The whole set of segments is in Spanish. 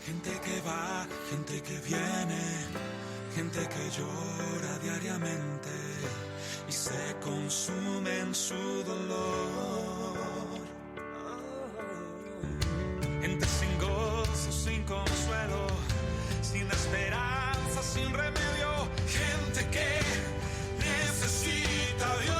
Gente que va, gente que viene, gente que llora diariamente y se consume en su dolor. Gente sin gozo, sin consuelo, sin esperanza, sin remedio. Gente que necesita a Dios.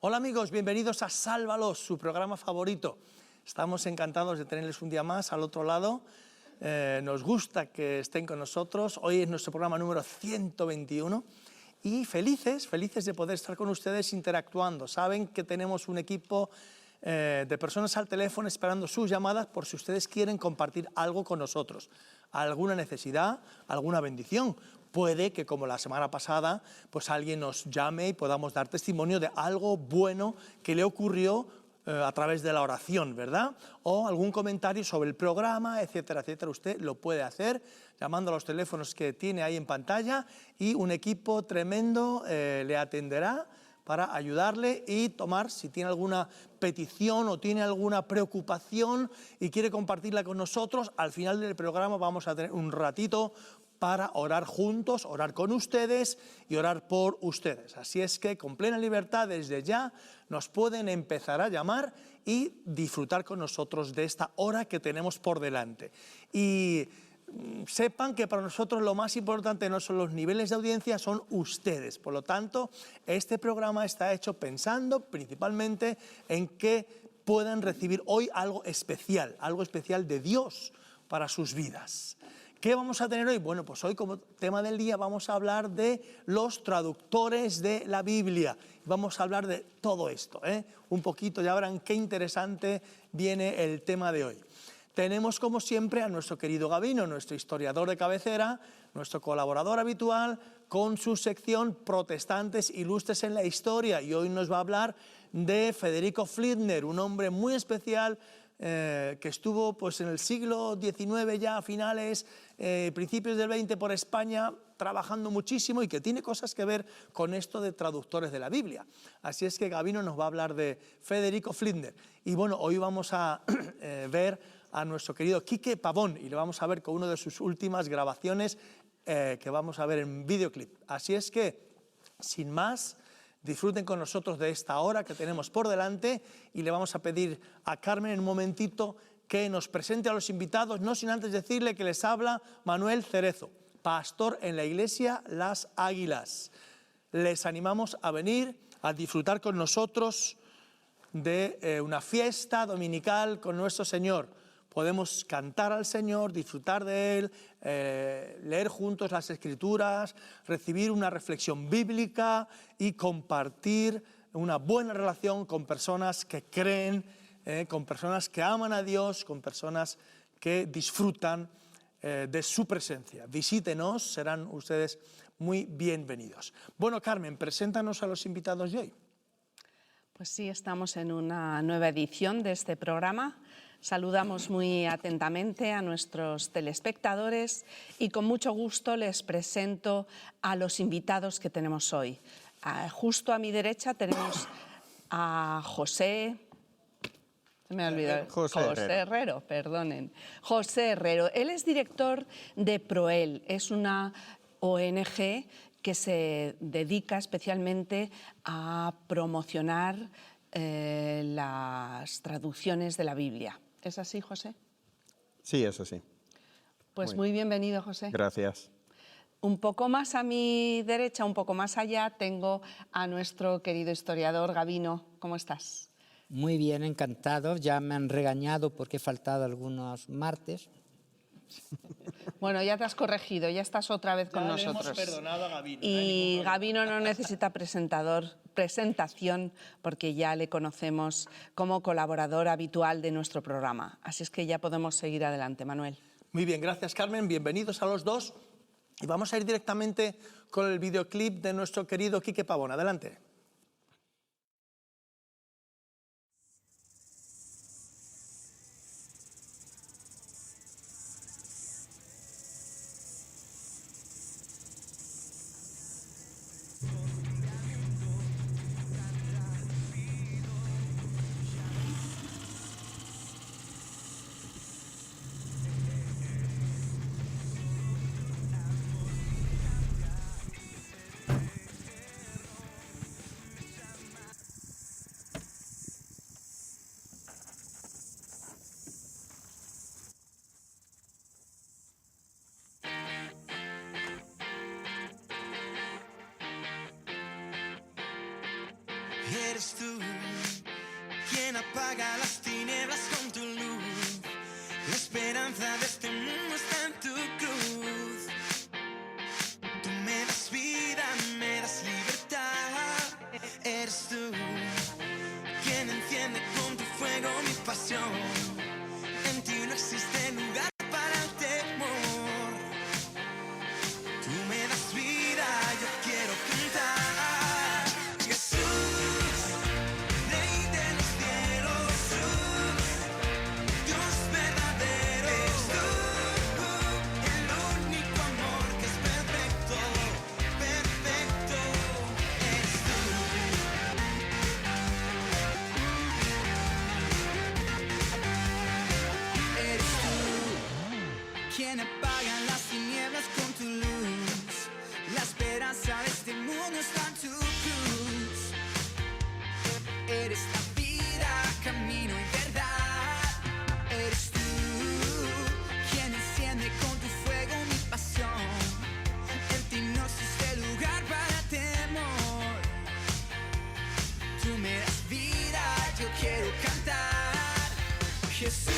Hola amigos, bienvenidos a Sálvalos, su programa favorito. Estamos encantados de tenerles un día más al otro lado. Nos gusta que estén con nosotros. Hoy es nuestro programa número 121 y felices de poder estar con ustedes interactuando. Saben que tenemos un equipo de personas al teléfono esperando sus llamadas por si ustedes quieren compartir algo con nosotros, alguna necesidad, alguna bendición. Puede que, como la semana pasada, pues alguien nos llame y podamos dar testimonio de algo bueno que le ocurrió a través de la oración, ¿verdad? O algún comentario sobre el programa, etcétera, etcétera. Usted lo puede hacer llamando a los teléfonos que tiene ahí en pantalla y un equipo tremendo le atenderá para ayudarle y tomar, si tiene alguna petición o tiene alguna preocupación y quiere compartirla con nosotros, al final del programa vamos a tener un ratito para orar juntos, orar con ustedes y orar por ustedes. Así es que con plena libertad desde ya nos pueden empezar a llamar y disfrutar con nosotros de esta hora que tenemos por delante. Y sepan que para nosotros lo más importante no son los niveles de audiencia, son ustedes. Por lo tanto, este programa está hecho pensando principalmente en que puedan recibir hoy algo especial de Dios para sus vidas. ¿Qué vamos a tener hoy? Bueno, pues hoy como tema del día vamos a hablar de los traductores de la Biblia. Vamos a hablar de todo esto, un poquito, ya verán qué interesante viene el tema de hoy. Tenemos como siempre a nuestro querido Gabino, nuestro historiador de cabecera, nuestro colaborador habitual con su sección Protestantes Ilustres en la Historia, y hoy nos va a hablar de Federico Fliedner, un hombre muy especial que estuvo pues, en el siglo XIX ya a finales, principios del XX por España, trabajando muchísimo y que tiene cosas que ver con esto de traductores de la Biblia. Así es que Gabino nos va a hablar de Federico Fliedner. Y bueno, hoy vamos a ver a nuestro querido Quique Pavón y lo vamos a ver con una de sus últimas grabaciones que vamos a ver en videoclip. Así es que, sin más, disfruten con nosotros de esta hora que tenemos por delante y le vamos a pedir a Carmen en un momentito que nos presente a los invitados, no sin antes decirle que les habla Manuel Cerezo, pastor en la iglesia Las Águilas. Les animamos a venir a disfrutar con nosotros de una fiesta dominical con nuestro Señor. Podemos cantar al Señor, disfrutar de Él, leer juntos las Escrituras, recibir una reflexión bíblica y compartir una buena relación con personas que creen, con personas que aman a Dios, con personas que disfrutan de su presencia. Visítenos, serán ustedes muy bienvenidos. Bueno, Carmen, preséntanos a los invitados de hoy. Pues sí, estamos en una nueva edición de este programa. Saludamos muy atentamente a nuestros telespectadores y con mucho gusto les presento a los invitados que tenemos hoy. Justo a mi derecha tenemos a José... Se me ha olvidado. José Herrero, perdonen. José Herrero. Él es director de Proel. Es una ONG que se dedica especialmente a promocionar las traducciones de la Biblia. ¿Es así, José? Sí, es así. Pues muy bienvenido, José. Gracias. Un poco más a mi derecha, un poco más allá, tengo a nuestro querido historiador Gabino. ¿Cómo estás? Muy bien, encantado. Ya me han regañado porque he faltado algunos martes. Bueno, ya te has corregido, ya estás otra vez con nosotros. Ya le hemos perdonado a Gabino. Y Gabino no necesita presentación porque ya le conocemos como colaborador habitual de nuestro programa. Así es que ya podemos seguir adelante, Manuel. Muy bien, gracias Carmen, bienvenidos a los dos. Y vamos a ir directamente con el videoclip de nuestro querido Quique Pavón. Adelante. Eres tú quien apaga las tinieblas con tu luz. La esperanza de este mundo está en tu cruz. Tú me das vida, me das libertad. Eres tú quien enciende con tu fuego mi pasión. En ti no existe lugar para el temor. Tú me das vida, yo quiero cantar. Quien apaga las tinieblas con tu luz. La esperanza de este mundo está en tu cruz. Eres la vida, camino y verdad. Eres tú quien enciende con tu fuego mi pasión. En ti no existe lugar para temor. Tú me das vida, yo quiero cantar. Jesús,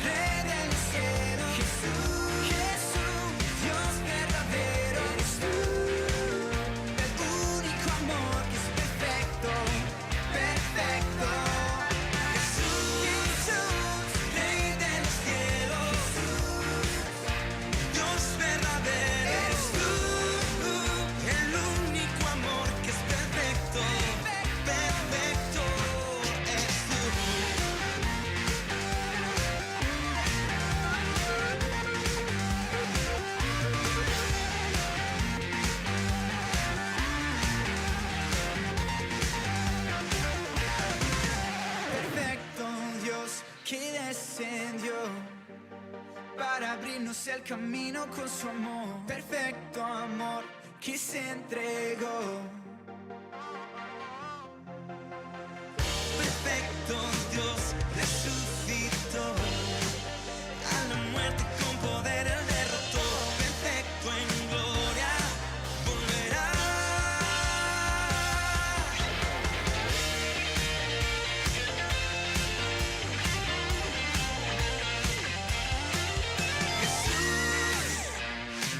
Rey del cielo, Jesús, Jesús, Dios verdadero, eres tú, el único amor que es perfecto, perfecto. Jesús, Jesús, Rey del cielo, Jesús, Dios verdadero, eres tú, el único amor que es perfecto, perfecto, eres tú. Perfecto Dios que descendió para abrirnos el camino con su amor. Perfecto amor que se entregó. Perfecto Dios resucitó. A la muerte con poder él derrotó. Perfecto en gloria volverá. Jesús,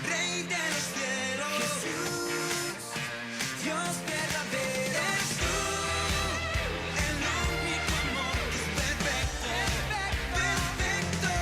Rey de los cielos, Jesús, Dios verdadero, eres tú, el único amor que es perfecto, perfecto.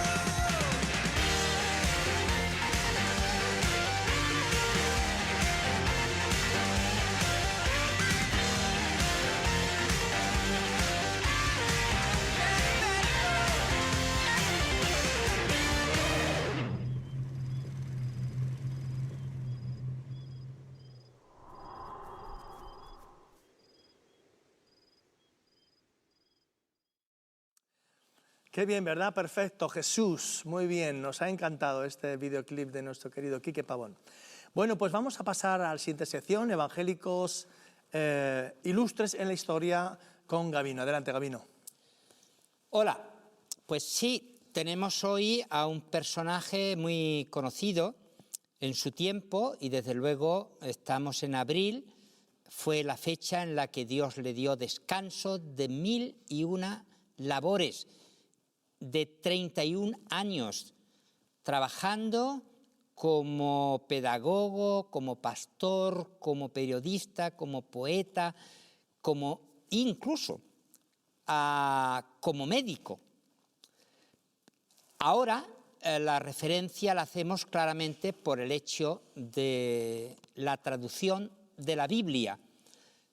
Qué bien, ¿verdad? Perfecto. Jesús, muy bien. Nos ha encantado este videoclip de nuestro querido Quique Pavón. Bueno, pues vamos a pasar a la siguiente sección, evangélicos ilustres en la historia, con Gabino. Adelante, Gabino. Hola, pues sí, tenemos hoy a un personaje muy conocido en su tiempo y desde luego estamos en abril, fue la fecha en la que Dios le dio descanso de 1001 labores, de 31 años trabajando como pedagogo, como pastor, como periodista, como poeta, como incluso como médico. Ahora la referencia la hacemos claramente por el hecho de la traducción de la Biblia,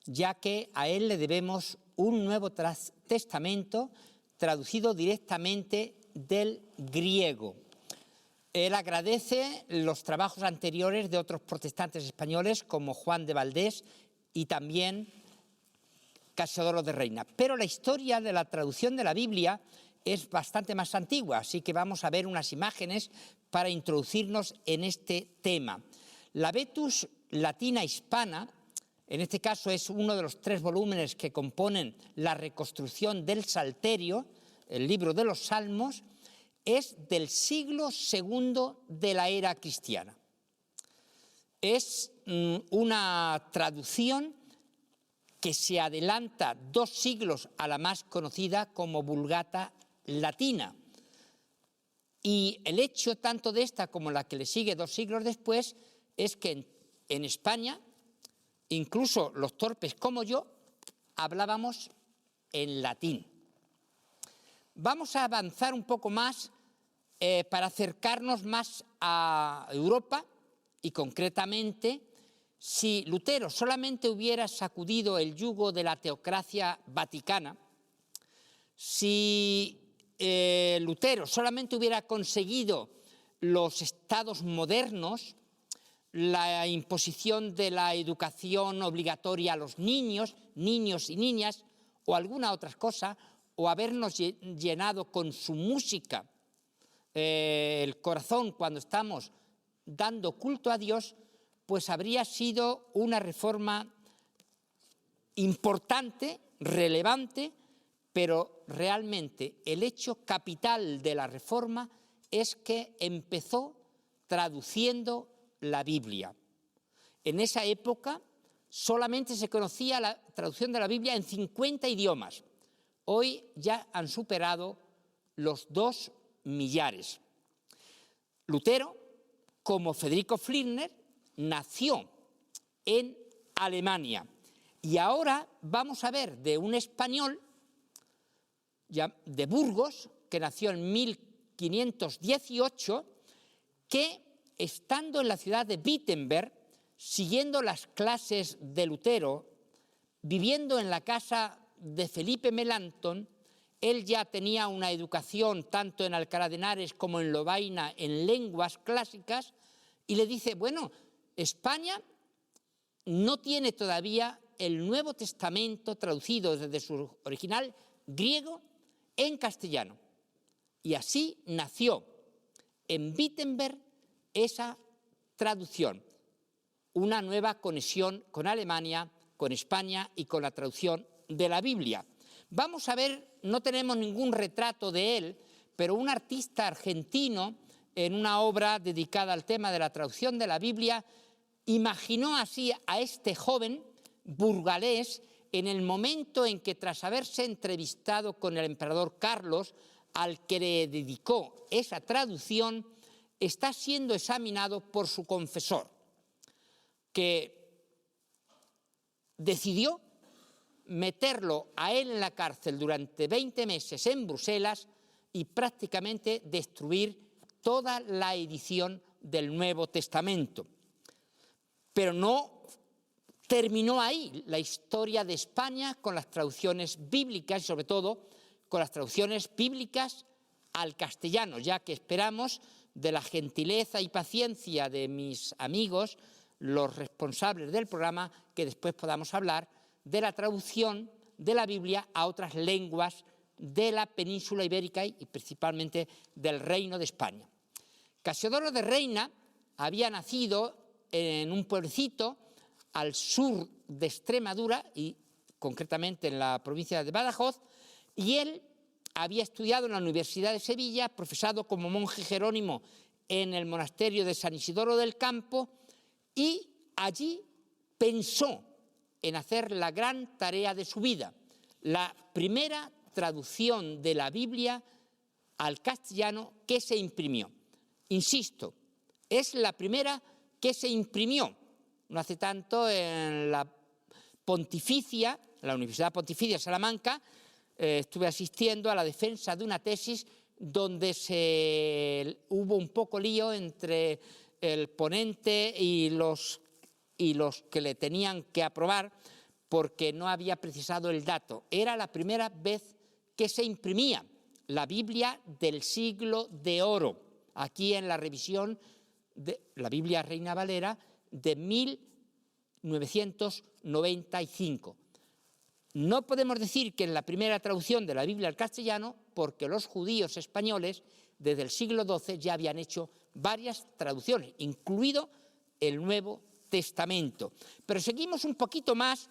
ya que a él le debemos un Nuevo Testamento traducido directamente del griego. Él agradece los trabajos anteriores de otros protestantes españoles como Juan de Valdés y también Casiodoro de Reina. Pero la historia de la traducción de la Biblia es bastante más antigua, así que vamos a ver unas imágenes para introducirnos en este tema. La Vetus Latina Hispana, en este caso es uno de los 3 volúmenes que componen la reconstrucción del Salterio, el libro de los Salmos, es del siglo II de la era cristiana. Es una traducción que se adelanta 2 siglos a la más conocida como Vulgata Latina. Y el hecho tanto de esta como la que le sigue 2 siglos después es que en España, incluso los torpes como yo, hablábamos en latín. Vamos a avanzar un poco más para acercarnos más a Europa y concretamente, si Lutero solamente hubiera sacudido el yugo de la teocracia vaticana, si Lutero solamente hubiera conseguido los estados modernos, la imposición de la educación obligatoria a los niños y niñas, o alguna otra cosa, o habernos llenado con su música el corazón cuando estamos dando culto a Dios, pues habría sido una reforma importante, relevante, pero realmente el hecho capital de la reforma es que empezó traduciendo la Biblia. En esa época solamente se conocía la traducción de la Biblia en 50 idiomas. Hoy ya han superado los 2 millares. Lutero, como Federico Fliedner, nació en Alemania. Y ahora vamos a ver de un español de Burgos, que nació en 1518, que estando en la ciudad de Wittenberg, siguiendo las clases de Lutero, viviendo en la casa de Felipe Melanchthon, él ya tenía una educación tanto en Alcalá de Henares como en Lovaina en lenguas clásicas, y le dice, bueno, España no tiene todavía el Nuevo Testamento traducido desde su original griego en castellano. Y así nació en Wittenberg esa traducción, una nueva conexión con Alemania, con España y con la traducción de la Biblia. Vamos a ver, no tenemos ningún retrato de él, pero un artista argentino, en una obra dedicada al tema de la traducción de la Biblia, imaginó así a este joven burgalés en el momento en que, tras haberse entrevistado con el emperador Carlos, al que le dedicó esa traducción, está siendo examinado por su confesor, que decidió meterlo a él en la cárcel durante 20 meses en Bruselas y prácticamente destruir toda la edición del Nuevo Testamento. Pero no terminó ahí la historia de España con las traducciones bíblicas y sobre todo con las traducciones bíblicas al castellano, ya que esperamos de la gentileza y paciencia de mis amigos, los responsables del programa, que después podamos hablar de la traducción de la Biblia a otras lenguas de la península ibérica y principalmente del Reino de España. Casiodoro de Reina había nacido en un pueblecito al sur de Extremadura y concretamente en la provincia de Badajoz, y él había estudiado en la Universidad de Sevilla, profesado como monje jerónimo en el monasterio de San Isidoro del Campo, y allí pensó en hacer la gran tarea de su vida, la primera traducción de la Biblia al castellano que se imprimió. Insisto, es la primera que se imprimió, no hace tanto en la Pontificia, la Universidad Pontificia de Salamanca, estuve asistiendo a la defensa de una tesis donde hubo un poco lío entre el ponente y los que le tenían que aprobar, porque no había precisado el dato. Era la primera vez que se imprimía la Biblia del Siglo de Oro, aquí en la revisión de la Biblia Reina Valera de 1995. No podemos decir que es la primera traducción de la Biblia al castellano, porque los judíos españoles desde el siglo XII ya habían hecho varias traducciones, incluido el Nuevo Testamento. Pero seguimos un poquito más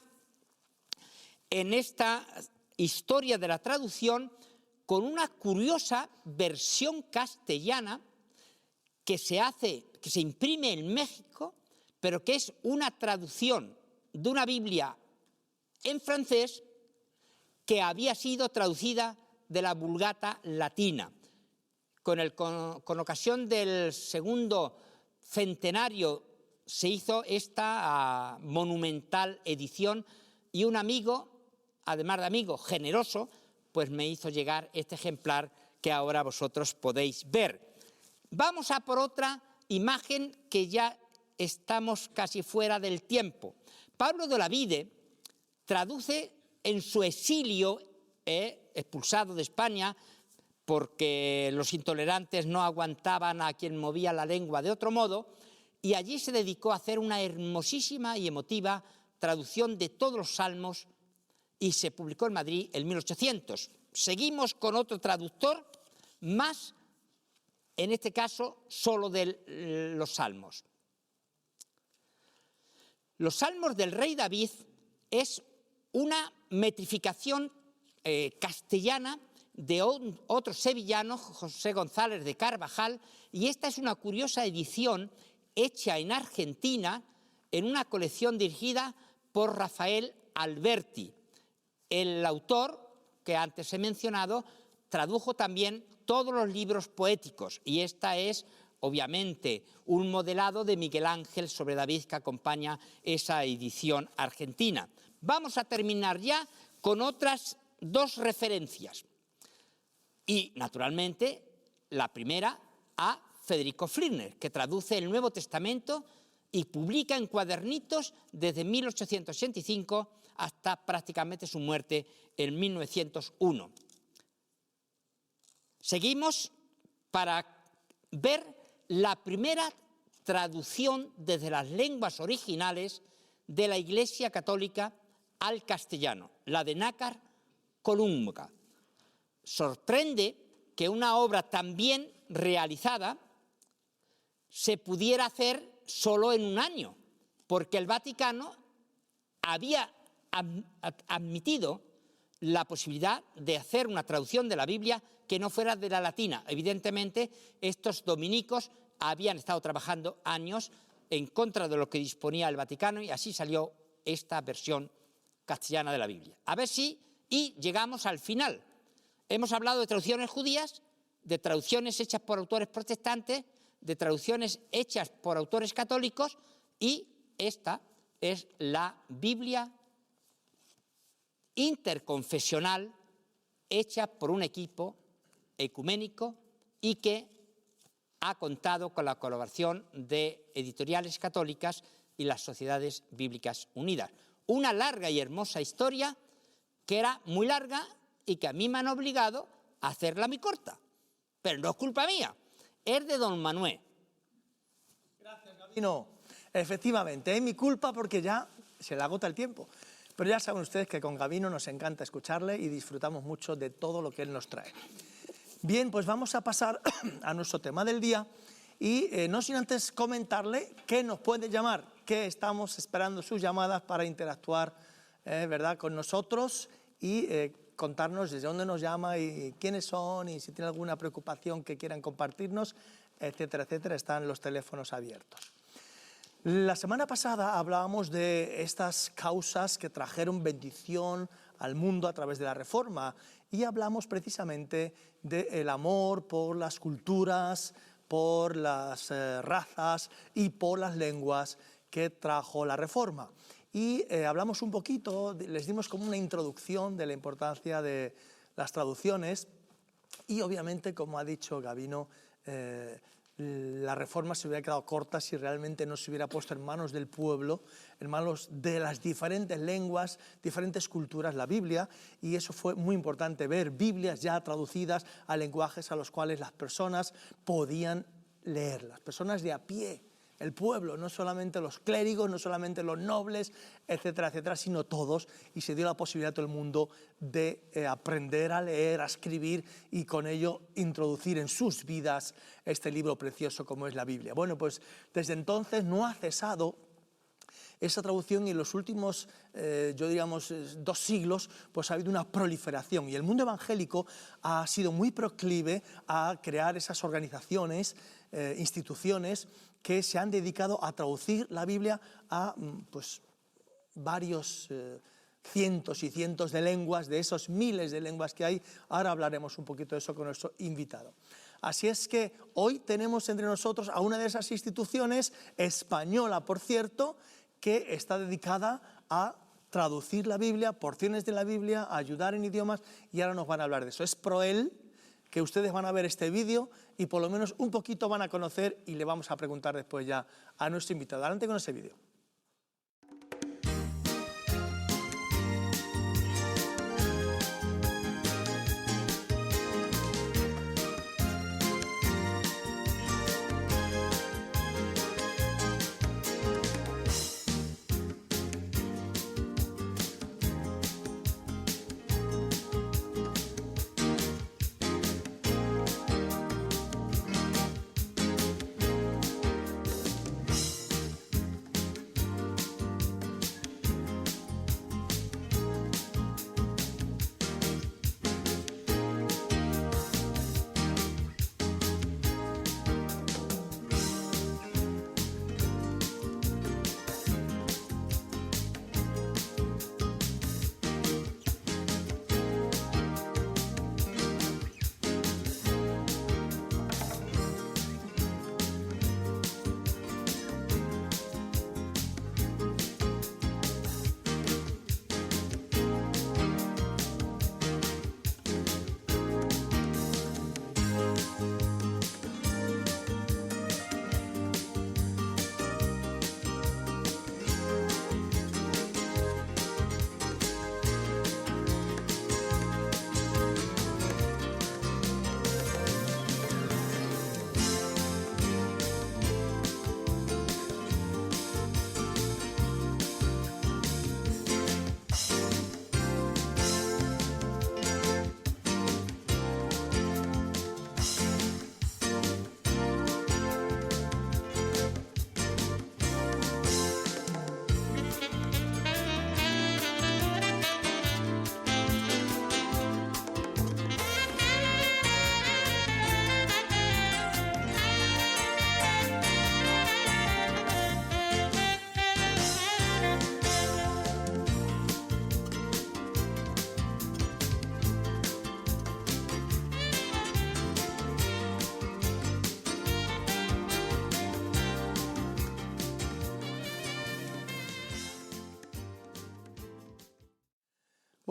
en esta historia de la traducción con una curiosa versión castellana que se imprime en México, pero que es una traducción de una Biblia en francés que había sido traducida de la Vulgata latina. Con ocasión del segundo centenario se hizo esta monumental edición, y un amigo, además de amigo generoso, pues me hizo llegar este ejemplar que ahora vosotros podéis ver. Vamos a por otra imagen, que ya estamos casi fuera del tiempo. Pablo de Olavide traduce en su exilio, expulsado de España, porque los intolerantes no aguantaban a quien movía la lengua de otro modo, y allí se dedicó a hacer una hermosísima y emotiva traducción de todos los salmos, y se publicó en Madrid en 1800. Seguimos con otro traductor, más, en este caso, solo de los salmos. Los salmos del rey David es una metrificación castellana de otro sevillano, José González de Carvajal, y esta es una curiosa edición hecha en Argentina en una colección dirigida por Rafael Alberti. El autor, que antes he mencionado, tradujo también todos los libros poéticos, y esta es obviamente un modelado de Miguel Ángel sobre David que acompaña esa edición argentina. Vamos a terminar ya con otras dos referencias. Y, naturalmente, la primera a Federico Flickner, que traduce el Nuevo Testamento y publica en cuadernitos desde 1885 hasta prácticamente su muerte en 1901. Seguimos para ver la primera traducción desde las lenguas originales de la Iglesia Católica al castellano, la de Nácar Colunga. Sorprende que una obra tan bien realizada se pudiera hacer solo en un año, porque el Vaticano había admitido la posibilidad de hacer una traducción de la Biblia que no fuera de la latina. Evidentemente, estos dominicos habían estado trabajando años en contra de lo que disponía el Vaticano, y así salió esta versión castellana de la Biblia. A ver si, y llegamos al final. Hemos hablado de traducciones judías, de traducciones hechas por autores protestantes, de traducciones hechas por autores católicos, y esta es la Biblia interconfesional hecha por un equipo ecuménico y que ha contado con la colaboración de editoriales católicas y las Sociedades Bíblicas Unidas. Una larga y hermosa historia que era muy larga y que a mí me han obligado a hacerla muy corta. Pero no es culpa mía, es de don Manuel. Gracias, Gabino. Efectivamente, es mi culpa porque ya se le agota el tiempo. Pero ya saben ustedes que con Gabino nos encanta escucharle y disfrutamos mucho de todo lo que él nos trae. Bien, pues vamos a pasar a nuestro tema del día y no sin antes comentarle que nos puede llamar, que estamos esperando sus llamadas para interactuar ¿verdad?, con nosotros y contarnos desde dónde nos llama y quiénes son y si tiene alguna preocupación que quieran compartirnos, etcétera, etcétera. Están los teléfonos abiertos. La semana pasada hablábamos de estas causas que trajeron bendición al mundo a través de la Reforma y hablamos precisamente del amor por las culturas, por las razas y por las lenguas que trajo la Reforma. Y hablamos un poquito, les dimos como una introducción de la importancia de las traducciones Y obviamente, como ha dicho Gabino, la reforma se hubiera quedado corta si realmente no se hubiera puesto en manos del pueblo, en manos de las diferentes lenguas, diferentes culturas, la Biblia, y eso fue muy importante, ver Biblias ya traducidas a lenguajes a los cuales las personas podían leer, las personas de a pie, el pueblo, no solamente los clérigos, no solamente los nobles, etcétera, etcétera, sino todos, y se dio la posibilidad a todo el mundo de aprender a leer, a escribir y con ello introducir en sus vidas este libro precioso como es la Biblia. Bueno, pues desde entonces no ha cesado esa traducción, y en los últimos, yo diríamos, 2 siglos, pues ha habido una proliferación, y el mundo evangélico ha sido muy proclive a crear esas organizaciones, instituciones que se han dedicado a traducir la Biblia a pues, varios cientos y cientos de lenguas, de esos miles de lenguas que hay. Ahora hablaremos un poquito de eso con nuestro invitado. Así es que hoy tenemos entre nosotros a una de esas instituciones, española por cierto, que está dedicada a traducir la Biblia, porciones de la Biblia, a ayudar en idiomas, y ahora nos van a hablar de eso. Es Proel, que ustedes van a ver este vídeo y por lo menos un poquito van a conocer, y le vamos a preguntar después ya a nuestro invitado. Adelante con ese vídeo.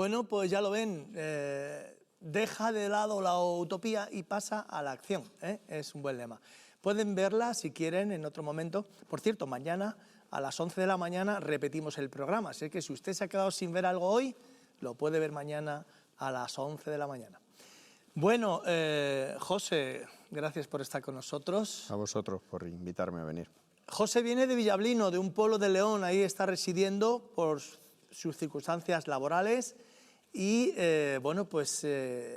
Bueno, pues ya lo ven, deja de lado la utopía y pasa a la acción, ¿eh? Es un buen lema. Pueden verla si quieren en otro momento. Por cierto, mañana a las 11 de la mañana repetimos el programa, así que si usted se ha quedado sin ver algo hoy, lo puede ver mañana a las 11 de la mañana. Bueno, José, gracias por estar con nosotros. A vosotros por invitarme a venir. José viene de Villablino, de un pueblo de León, ahí está residiendo por sus circunstancias laborales y, bueno, pues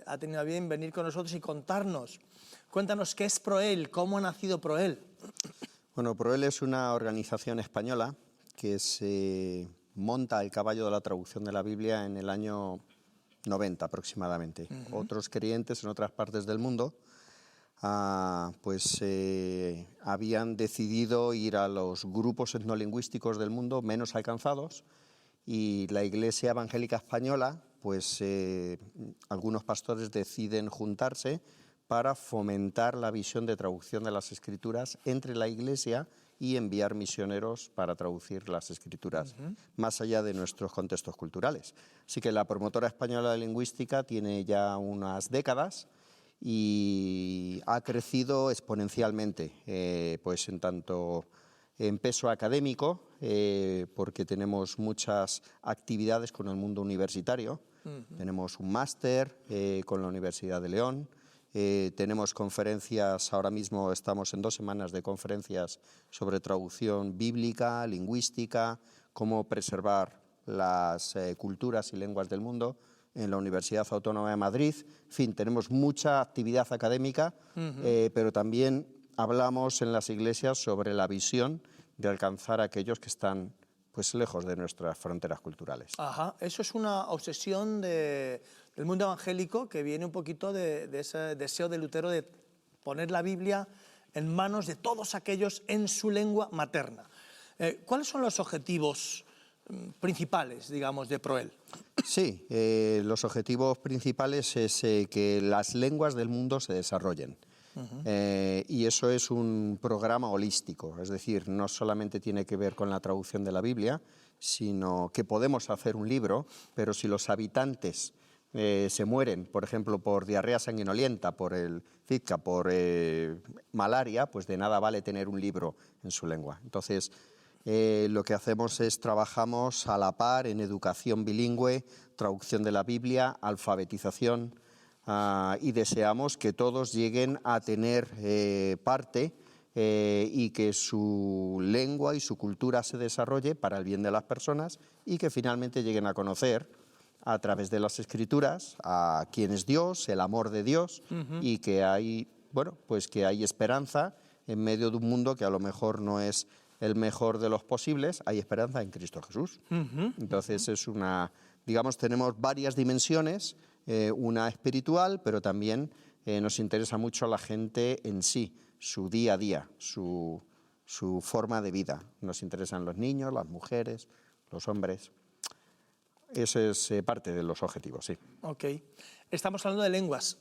ha tenido a bien venir con nosotros y contarnos. Cuéntanos qué es Proel, cómo ha nacido Proel. Bueno, Proel es una organización española que se monta al caballo de la traducción de la Biblia en el año 90 aproximadamente. Otros creyentes en otras partes del mundo habían decidido ir a los grupos etnolingüísticos del mundo menos alcanzados, y la Iglesia Evangélica Española, algunos pastores deciden juntarse para fomentar la visión de traducción de las Escrituras entre la Iglesia y enviar misioneros para traducir las Escrituras más allá de nuestros contextos culturales. Así que la promotora española de lingüística tiene ya unas décadas y ha crecido exponencialmente, pues en tanto en peso académico, porque tenemos muchas actividades con el mundo universitario. Tenemos un máster con la Universidad de León, tenemos conferencias, ahora mismo estamos en 2 semanas de conferencias sobre traducción bíblica, lingüística, cómo preservar las culturas y lenguas del mundo en la Universidad Autónoma de Madrid. En fin, tenemos mucha actividad académica, pero también hablamos en las iglesias sobre la visión de alcanzar a aquellos que están pues lejos de nuestras fronteras culturales. Ajá, eso es una obsesión del mundo evangélico que viene un poquito de ese deseo de Lutero de poner la Biblia en manos de todos aquellos en su lengua materna. ¿Cuáles son los objetivos principales, digamos, de Proel? Sí, los objetivos principales es que las lenguas del mundo se desarrollen. Y eso es un programa holístico, es decir, no solamente tiene que ver con la traducción de la Biblia, sino que podemos hacer un libro, pero si los habitantes se mueren, por ejemplo, por diarrea sanguinolenta, por el Zika, por malaria, pues de nada vale tener un libro en su lengua. Entonces, lo que hacemos es trabajamos a la par en educación bilingüe, traducción de la Biblia, alfabetización, y deseamos que todos lleguen a tener parte y que su lengua y su cultura se desarrolle para el bien de las personas y que finalmente lleguen a conocer a través de las Escrituras a quién es Dios, el amor de Dios, y que hay, bueno, pues que hay esperanza en medio de un mundo que a lo mejor no es el mejor de los posibles, hay esperanza en Cristo Jesús. Entonces es una, digamos, tenemos varias dimensiones, una espiritual, pero también nos interesa mucho a la gente en sí, su día a día, su forma de vida. Nos interesan los niños, las mujeres, los hombres. Eso es parte de los objetivos, sí. Ok. Estamos hablando de lenguas.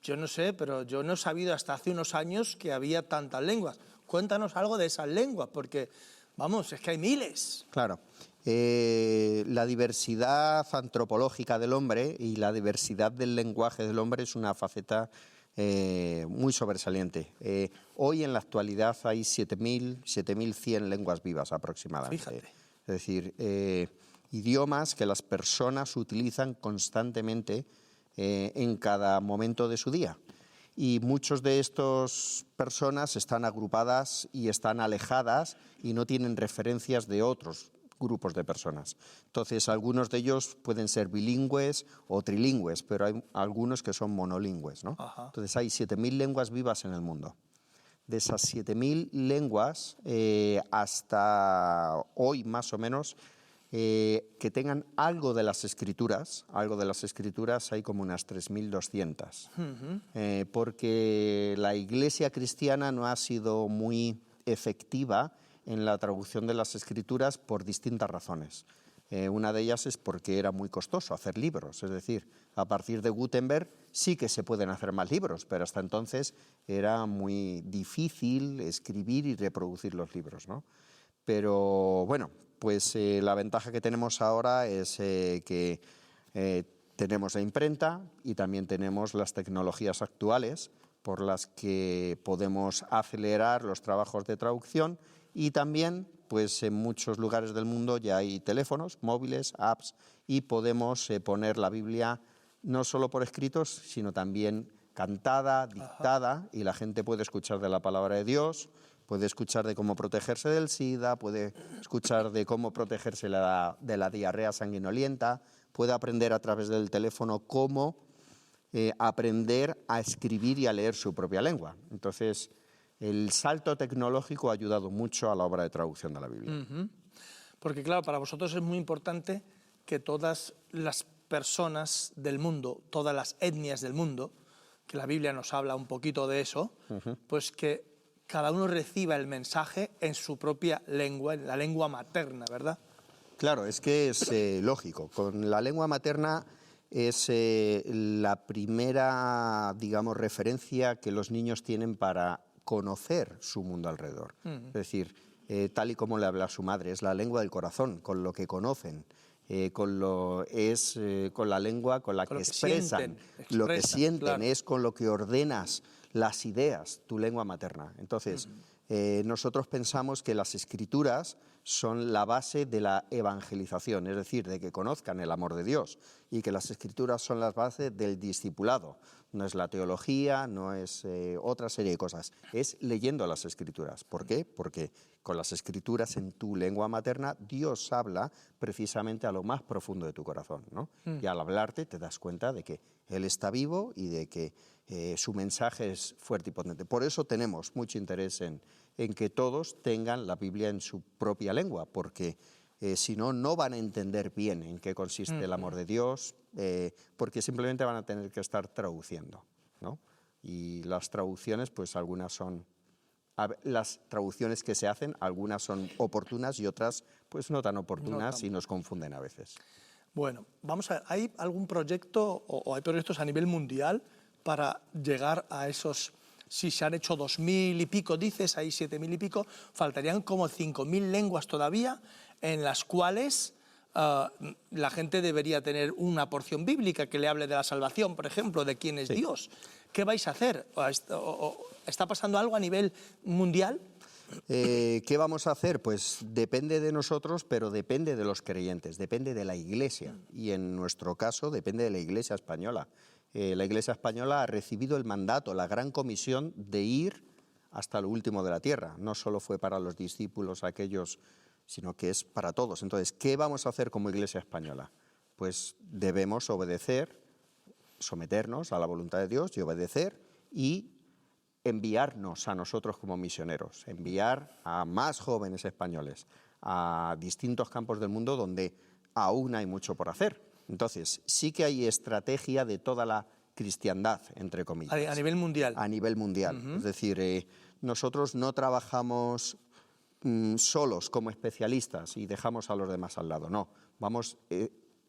Yo no sé, pero yo no he sabido hasta hace unos años que había tantas lenguas. Cuéntanos algo de esas lenguas, porque, vamos, es que hay miles. Claro. La diversidad antropológica del hombre y la diversidad del lenguaje del hombre es una faceta muy sobresaliente. Hoy, en la actualidad, hay 7.100 lenguas vivas aproximadamente. Fíjate. Es decir, idiomas que las personas utilizan constantemente en cada momento de su día. Y muchos de estas personas están agrupadas y están alejadas y no tienen referencias de otros grupos de personas. Entonces, algunos de ellos pueden ser bilingües o trilingües, pero hay algunos que son monolingües, ¿no? Entonces, hay 7.000 lenguas vivas en el mundo. De esas 7.000 lenguas, hasta hoy más o menos, que tengan algo de las escrituras hay como unas 3.200, porque la Iglesia cristiana no ha sido muy efectiva en la traducción de las escrituras por distintas razones. Una de ellas es porque era muy costoso hacer libros, es decir, a partir de Gutenberg sí que se pueden hacer más libros, pero hasta entonces era muy difícil escribir y reproducir los libros, ¿no? Pero bueno, pues la ventaja que tenemos ahora es que tenemos la imprenta y también tenemos las tecnologías actuales por las que podemos acelerar los trabajos de traducción y también pues en muchos lugares del mundo ya hay teléfonos, móviles, apps y podemos poner la Biblia no solo por escritos, sino también cantada, dictada y la gente puede escuchar de la palabra de Dios. Puede escuchar de cómo protegerse del SIDA, puede escuchar de cómo protegerse de la diarrea sanguinolienta, puede aprender a través del teléfono cómo aprender a escribir y a leer su propia lengua. Entonces, el salto tecnológico ha ayudado mucho a la obra de traducción de la Biblia. Porque, claro, para vosotros es muy importante que todas las personas del mundo, todas las etnias del mundo, que la Biblia nos habla un poquito de eso, pues que cada uno reciba el mensaje en su propia lengua, en la lengua materna, ¿verdad? Claro, es que es lógico. Con la lengua materna es la primera, digamos, referencia que los niños tienen para conocer su mundo alrededor. Es decir, tal y como le habla a su madre, es la lengua del corazón, con lo que conocen con la lengua con la Con que lo que expresan, sienten, lo que expresan, sienten, claro. es con lo que ordenas las ideas, tu lengua materna. Entonces, nosotros pensamos que las Escrituras son la base de la evangelización, es decir, de que conozcan el amor de Dios, y que las Escrituras son las bases del discipulado. No es la teología, no es otra serie de cosas, es leyendo las Escrituras. ¿Por qué? Porque con las Escrituras en tu lengua materna Dios habla precisamente a lo más profundo de tu corazón, ¿no? Y al hablarte te das cuenta de que Él está vivo y de que su mensaje es fuerte y potente. Por eso tenemos mucho interés en que todos tengan la Biblia en su propia lengua, porque si no, no van a entender bien en qué consiste el amor de Dios, porque simplemente van a tener que estar traduciendo, ¿no? Y las traducciones, pues algunas son... Las traducciones que se hacen, algunas son oportunas y otras pues no tan oportunas y nos confunden a veces. Bueno, vamos a ver, ¿hay algún proyecto o hay proyectos a nivel mundial para llegar a esos, si se han hecho 2.000 y pico, dices, hay 7.000 y pico, faltarían como 5.000 lenguas todavía en las cuales la gente debería tener una porción bíblica que le hable de la salvación, por ejemplo, de quién es Dios? ¿Qué vais a hacer? ¿Está pasando algo a nivel mundial? ¿Qué vamos a hacer? Pues depende de nosotros, pero depende de los creyentes, depende de la Iglesia. Y en nuestro caso depende de la Iglesia española. La Iglesia española ha recibido el mandato, la gran comisión de ir hasta lo último de la tierra. No solo fue para los discípulos aquellos, sino que es para todos. Entonces, ¿qué vamos a hacer como Iglesia española? Pues debemos obedecer, someternos a la voluntad de Dios y obedecer y enviarnos a nosotros como misioneros, enviar a más jóvenes españoles a distintos campos del mundo donde aún hay mucho por hacer. Entonces, sí que hay estrategia de toda la cristiandad, entre comillas. A nivel mundial. A nivel mundial. Es decir, nosotros no trabajamos solos como especialistas y dejamos a los demás al lado, no.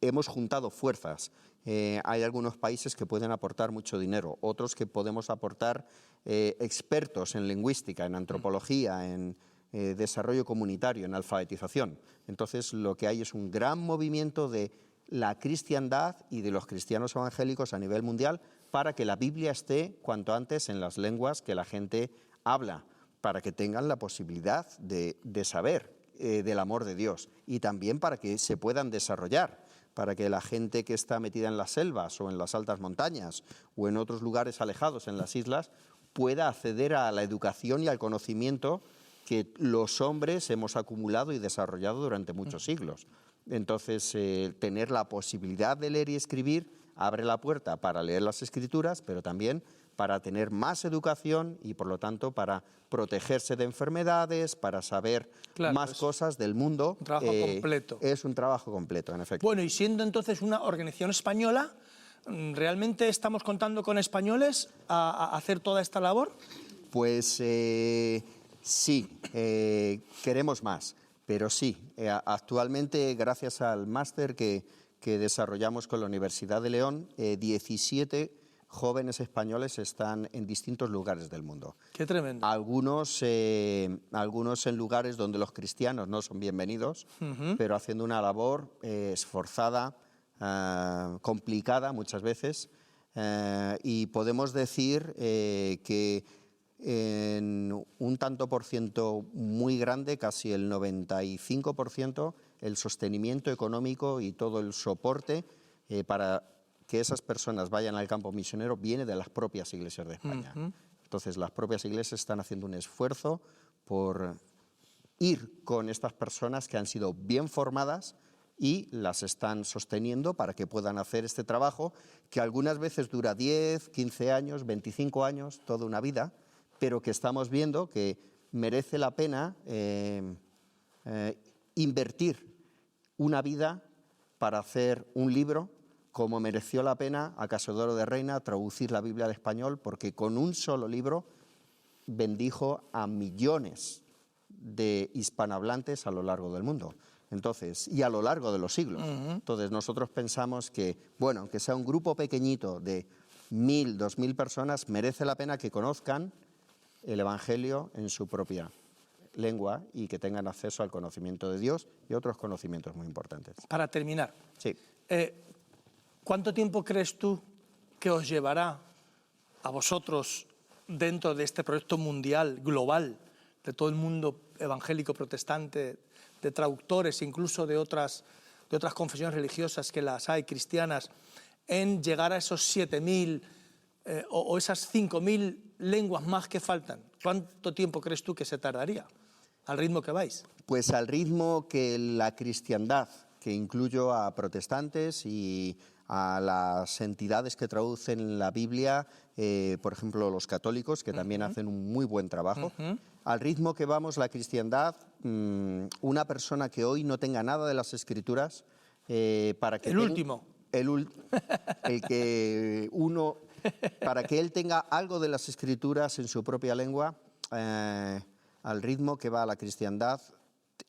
Hemos juntado fuerzas. Hay algunos países que pueden aportar mucho dinero, otros que podemos aportar expertos en lingüística, en antropología, en desarrollo comunitario, en alfabetización. Entonces, lo que hay es un gran movimiento de la cristiandad y de los cristianos evangélicos a nivel mundial para que la Biblia esté cuanto antes en las lenguas que la gente habla, para que tengan la posibilidad de saber del amor de Dios y también para que se puedan desarrollar, para que la gente que está metida en las selvas o en las altas montañas o en otros lugares alejados en las islas pueda acceder a la educación y al conocimiento que los hombres hemos acumulado y desarrollado durante muchos siglos. Entonces, tener la posibilidad de leer y escribir abre la puerta para leer las Escrituras, pero también para tener más educación y, por lo tanto, para protegerse de enfermedades, para saber más cosas del mundo. Un trabajo completo. Es un trabajo completo, en efecto. Bueno, y siendo entonces una organización española, ¿realmente estamos contando con españoles a hacer toda esta labor? Pues sí, queremos más, pero sí. Actualmente, gracias al máster que desarrollamos con la Universidad de León, 17 jóvenes españoles están en distintos lugares del mundo. Qué tremendo. Algunos en lugares donde los cristianos no son bienvenidos, pero haciendo una labor esforzada, complicada muchas veces, y podemos decir que en un tanto por ciento muy grande, casi el 95%, el sostenimiento económico y todo el soporte para que esas personas vayan al campo misionero viene de las propias iglesias de España. Entonces, las propias iglesias están haciendo un esfuerzo por ir con estas personas que han sido bien formadas y las están sosteniendo para que puedan hacer este trabajo que algunas veces dura 10, 15 años, 25 años, toda una vida, pero que estamos viendo que merece la pena invertir una vida para hacer un libro, como mereció la pena a Casiodoro de Reina traducir la Biblia al español, porque con un solo libro bendijo a millones de hispanohablantes a lo largo del mundo. Entonces, y a lo largo de los siglos. Entonces, nosotros pensamos que, bueno, aunque sea un grupo pequeñito de 1.000, 2.000 personas, merece la pena que conozcan el Evangelio en su propia lengua y que tengan acceso al conocimiento de Dios y otros conocimientos muy importantes. Para terminar, Sí. ¿cuánto tiempo crees tú que os llevará a vosotros dentro de este proyecto mundial, global, de todo el mundo evangélico protestante, de traductores, incluso de otras confesiones religiosas que las hay, cristianas, en llegar a esos 7.000 o esas 5.000 lenguas más que faltan? ¿Cuánto tiempo crees tú que se tardaría al ritmo que vais? Pues al ritmo que la cristiandad, que incluyo a protestantes y a las entidades que traducen la Biblia, por ejemplo los católicos, que también hacen un muy buen trabajo, al ritmo que vamos la cristiandad, una persona que hoy no tenga nada de las Escrituras, para que para que él tenga algo de las Escrituras en su propia lengua, al ritmo que va la cristiandad,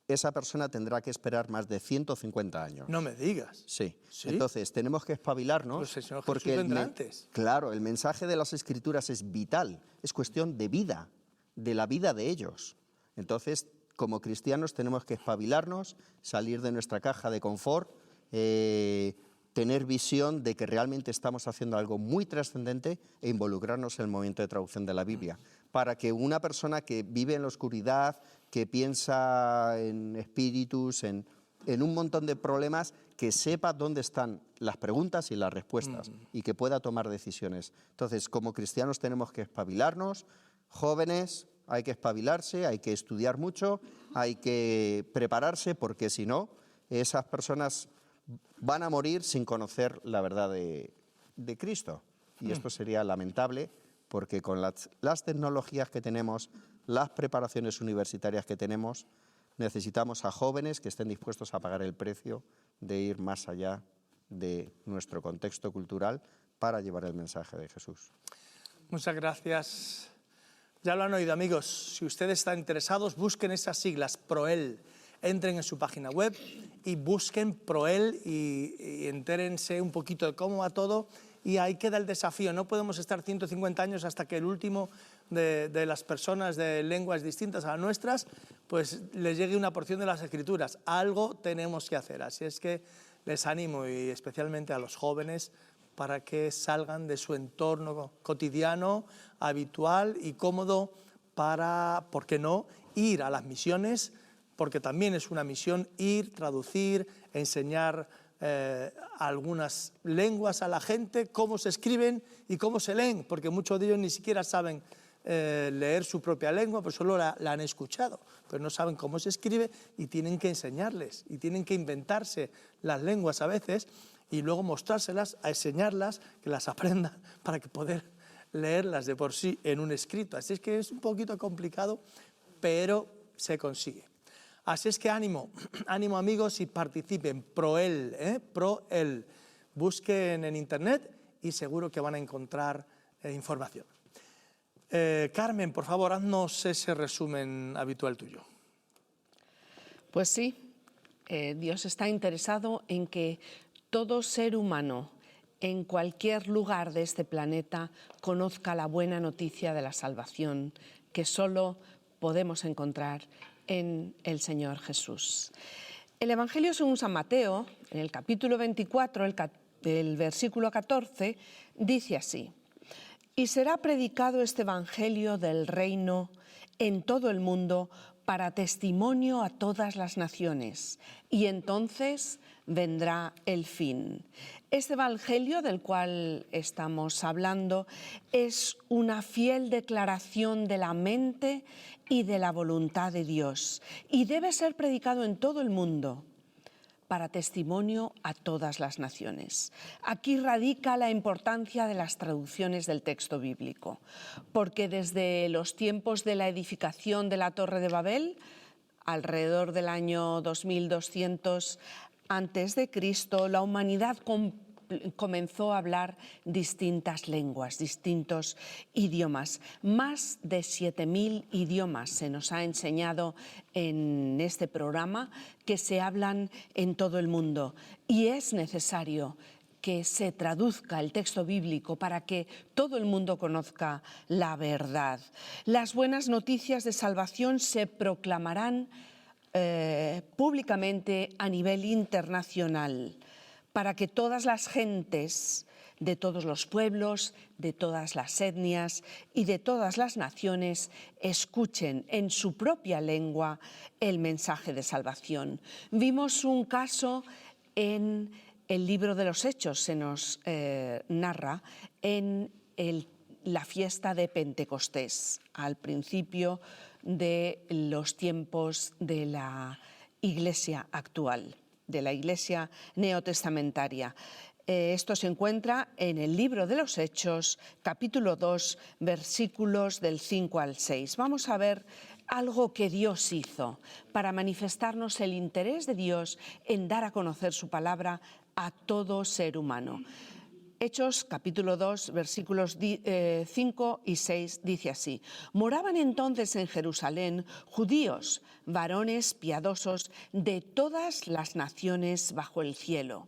esa persona tendrá que esperar más de 150 años. No me digas. Sí. ¿Sí? Entonces tenemos que espabilarnos. Pues el Señor porque Jesús vendrá antes. Claro, el mensaje de las Escrituras es vital, es cuestión de vida, de la vida de ellos. Entonces, como cristianos tenemos que espabilarnos, salir de nuestra caja de confort, tener visión de que realmente estamos haciendo algo muy trascendente e involucrarnos en el movimiento de traducción de la Biblia, para que una persona que vive en la oscuridad, que piensa en espíritus, en un montón de problemas, que sepa dónde están las preguntas y las respuestas y que pueda tomar decisiones. Entonces, como cristianos tenemos que espabilarnos, jóvenes, hay que espabilarse, hay que estudiar mucho, hay que prepararse, porque si no, esas personas van a morir sin conocer la verdad de Cristo. Y esto sería lamentable, porque con las tecnologías que tenemos, las preparaciones universitarias que tenemos, necesitamos a jóvenes que estén dispuestos a pagar el precio de ir más allá de nuestro contexto cultural para llevar el mensaje de Jesús. Muchas gracias. Ya lo han oído, amigos. Si ustedes están interesados, busquen esas siglas, PROEL. Entren en su página web y busquen PROEL y entérense un poquito de cómo va todo. Y ahí queda el desafío. No podemos estar 150 años hasta que el último de las personas de lenguas distintas a las nuestras, pues les llegue una porción de las Escrituras. Algo tenemos que hacer. Así es que les animo, y especialmente a los jóvenes, para que salgan de su entorno cotidiano, habitual y cómodo para, ¿por qué no?, ir a las misiones, porque también es una misión ir, traducir, enseñar algunas lenguas a la gente, cómo se escriben y cómo se leen, porque muchos de ellos ni siquiera saben leer su propia lengua, pues solo la han escuchado, pero no saben cómo se escribe y tienen que enseñarles y tienen que inventarse las lenguas a veces y luego mostrárselas, a enseñarlas, que las aprendan para que poder leerlas de por sí en un escrito. Así es que es un poquito complicado, pero se consigue. Así es que ánimo, ánimo amigos, y participen. PROEL, PROEL. Busquen en internet y seguro que van a encontrar información. Carmen, por favor, haznos ese resumen habitual tuyo. Pues sí, Dios está interesado en que todo ser humano en cualquier lugar de este planeta conozca la buena noticia de la salvación que solo podemos encontrar en el Señor Jesús. El Evangelio según San Mateo, en el capítulo 24, el versículo 14, dice así: «Y será predicado este Evangelio del reino en todo el mundo para testimonio a todas las naciones, y entonces vendrá el fin». Este Evangelio del cual estamos hablando es una fiel declaración de la mente y de la voluntad de Dios, y debe ser predicado en todo el mundo para testimonio a todas las naciones. Aquí radica la importancia de las traducciones del texto bíblico, porque desde los tiempos de la edificación de la Torre de Babel, alrededor del año 2200 a.C., la humanidad comenzó a hablar distintas lenguas, distintos idiomas. Más de 7.000 idiomas se nos ha enseñado en este programa que se hablan en todo el mundo. Y es necesario que se traduzca el texto bíblico para que todo el mundo conozca la verdad. Las buenas noticias de salvación se proclamarán públicamente a nivel internacional para que todas las gentes de todos los pueblos, de todas las etnias y de todas las naciones escuchen en su propia lengua el mensaje de salvación. Vimos un caso en el libro de los Hechos, se nos narra en la fiesta de Pentecostés, al principio de los tiempos de la Iglesia actual, de la Iglesia neotestamentaria. Esto se encuentra en el libro de los Hechos, capítulo 2, versículos del 5 al 6. Vamos a ver algo que Dios hizo para manifestarnos el interés de Dios en dar a conocer su palabra a todo ser humano. Hechos, capítulo 2, versículos 5 y 6, dice así: moraban entonces en Jerusalén judíos, varones piadosos de todas las naciones bajo el cielo.